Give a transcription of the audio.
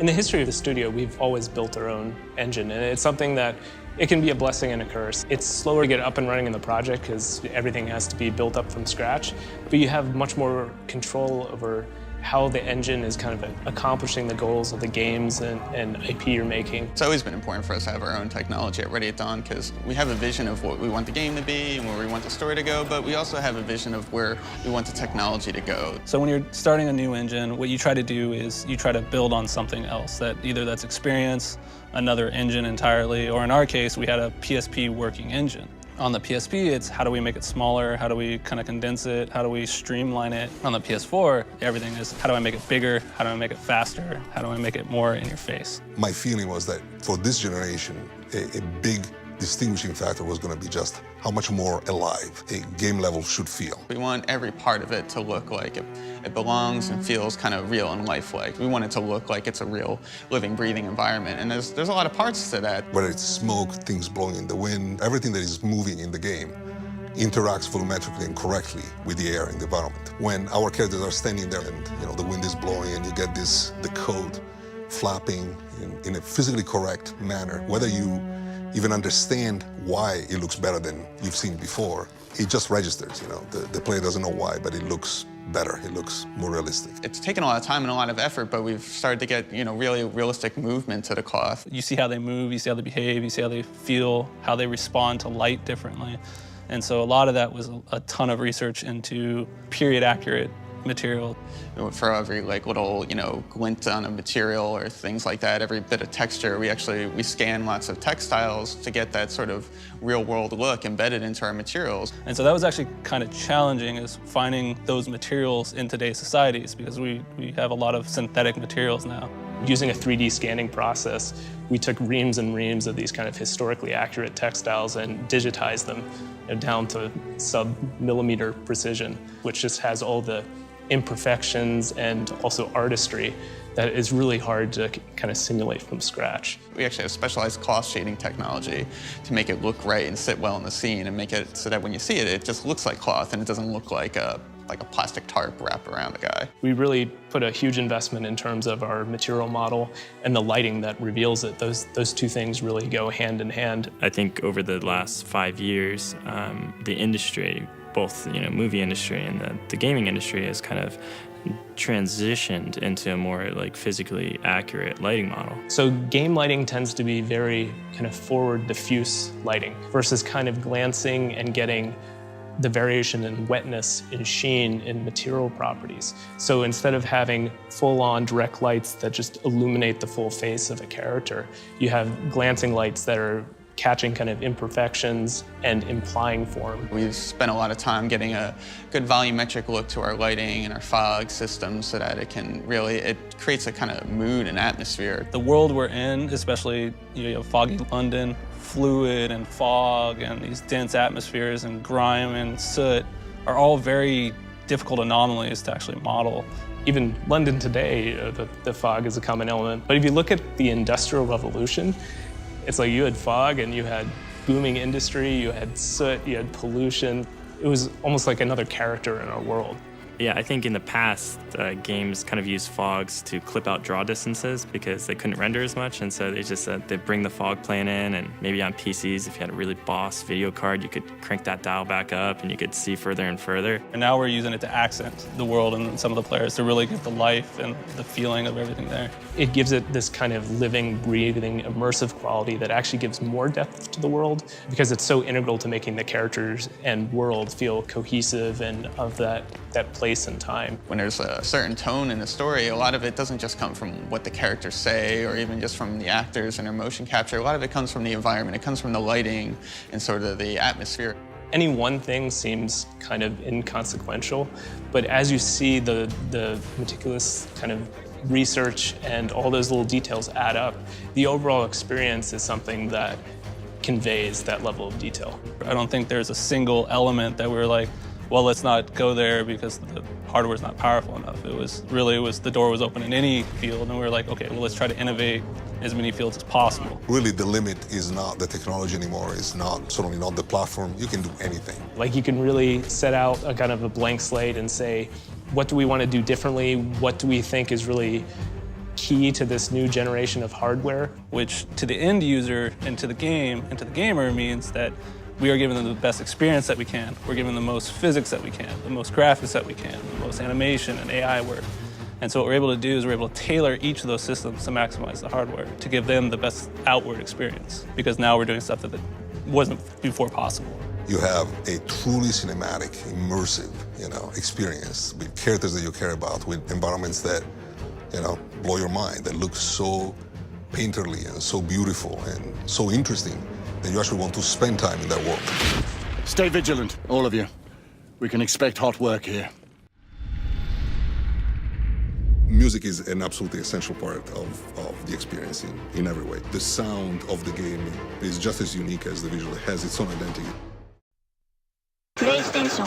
In the history of the studio, we've always built our own engine, and it's something that it can be a blessing and a curse. It's slower to get up and running in the project because everything has to be built up from scratch, but you have much more control over how the engine is kind of accomplishing the goals of the games and IP you're making. It's always been important for us to have our own technology at Ready at Dawn because we have a vision of what we want the game to be and where we want the story to go, but we also have a vision of where we want the technology to go. So when you're starting a new engine, what you try to do is you try to build on something else, that either that's experience, another engine entirely, or in our case, we had a PSP working engine. On the PSP, it's how do we make it smaller? How do we kind of condense it? How do we streamline it? On the PS4, everything is how do I make it bigger? How do I make it faster? How do I make it more in your face? My feeling was that for this generation, a big distinguishing factor was going to be just how much more alive a game level should feel. We want every part of it to look like it belongs and feels kind of real and lifelike. We want it to look like it's a real living, breathing environment, and there's a lot of parts to that. Whether it's smoke, things blowing in the wind, everything that is moving in the game interacts volumetrically and correctly with the air in the environment. When our characters are standing there and the wind is blowing and you get the coat flapping in a physically correct manner, whether you even understand why it looks better than you've seen before, it just registers, The player doesn't know why, but it looks better. It looks more realistic. It's taken a lot of time and a lot of effort, but we've started to get, really realistic movement to the cloth. You see how they move, you see how they behave, you see how they feel, how they respond to light differently. And so a lot of that was a ton of research into period accurate material. For every little, glint on a material or things like that, every bit of texture, we scan lots of textiles to get that sort of real world look embedded into our materials. And so that was actually kind of challenging, is finding those materials in today's societies, because we have a lot of synthetic materials now. Using a 3D scanning process, we took reams and reams of these kind of historically accurate textiles and digitized them down to sub-millimeter precision, which just has all the imperfections and also artistry that is really hard to kind of simulate from scratch. We actually have specialized cloth shading technology to make it look right and sit well in the scene and make it so that when you see it, it just looks like cloth and it doesn't look like a plastic tarp wrapped around the guy. We really put a huge investment in terms of our material model and the lighting that reveals it. Those two things really go hand in hand. I think over the last 5 years, the industry, both movie industry and the gaming industry, has kind of transitioned into a more physically accurate lighting model. So game lighting tends to be very kind of forward diffuse lighting versus kind of glancing and getting the variation in wetness, in sheen, in material properties. So instead of having full-on direct lights that just illuminate the full face of a character, you have glancing lights that are catching kind of imperfections and implying form. We've spent a lot of time getting a good volumetric look to our lighting and our fog system so that it creates a kind of mood and atmosphere. The world we're in, especially you have foggy London, fluid and fog and these dense atmospheres and grime and soot are all very difficult anomalies to actually model. Even London today, the fog is a common element. But if you look at the Industrial Revolution, it's like you had fog and you had booming industry, you had soot, you had pollution. It was almost like another character in our world. Yeah, I think in the past, games kind of used fogs to clip out draw distances because they couldn't render as much, and so they bring the fog plane in, and maybe on PCs, if you had a really boss video card, you could crank that dial back up and you could see further and further. And now we're using it to accent the world and some of the players to really get the life and the feeling of everything there. It gives it this kind of living, breathing, immersive quality that actually gives more depth to the world because it's so integral to making the characters and world feel cohesive and of that place and time. When there's a certain tone in the story, a lot of it doesn't just come from what the characters say or even just from the actors and their motion capture. A lot of it comes from the environment. It comes from the lighting and sort of the atmosphere. Any one thing seems kind of inconsequential, but as you see the meticulous kind of research and all those little details add up, the overall experience is something that conveys that level of detail. I don't think there's a single element that we're like, well, let's not go there because the hardware's not powerful enough. It was the door was open in any field, and we were like, okay, well, let's try to innovate as many fields as possible. Really, the limit is not the technology anymore. It's certainly not the platform. You can do anything. Like you can really set out a kind of a blank slate and say, what do we want to do differently? What do we think is really key to this new generation of hardware. Which to the end user and to the game and to the gamer means that we are giving them the best experience that we can. We're giving them the most physics that we can, the most graphics that we can, the most animation and AI work. And so what we're able to do is we're able to tailor each of those systems to maximize the hardware, to give them the best outward experience, because now we're doing stuff that wasn't before possible. You have a truly cinematic, immersive, experience with characters that you care about, with environments that, blow your mind, that look so painterly and so beautiful and so interesting that you actually want to spend time in that world. Stay vigilant, all of you. We can expect hot work here. Music is an absolutely essential part of the experience in every way. The sound of the game is just as unique as the visual. It has its own identity. PlayStation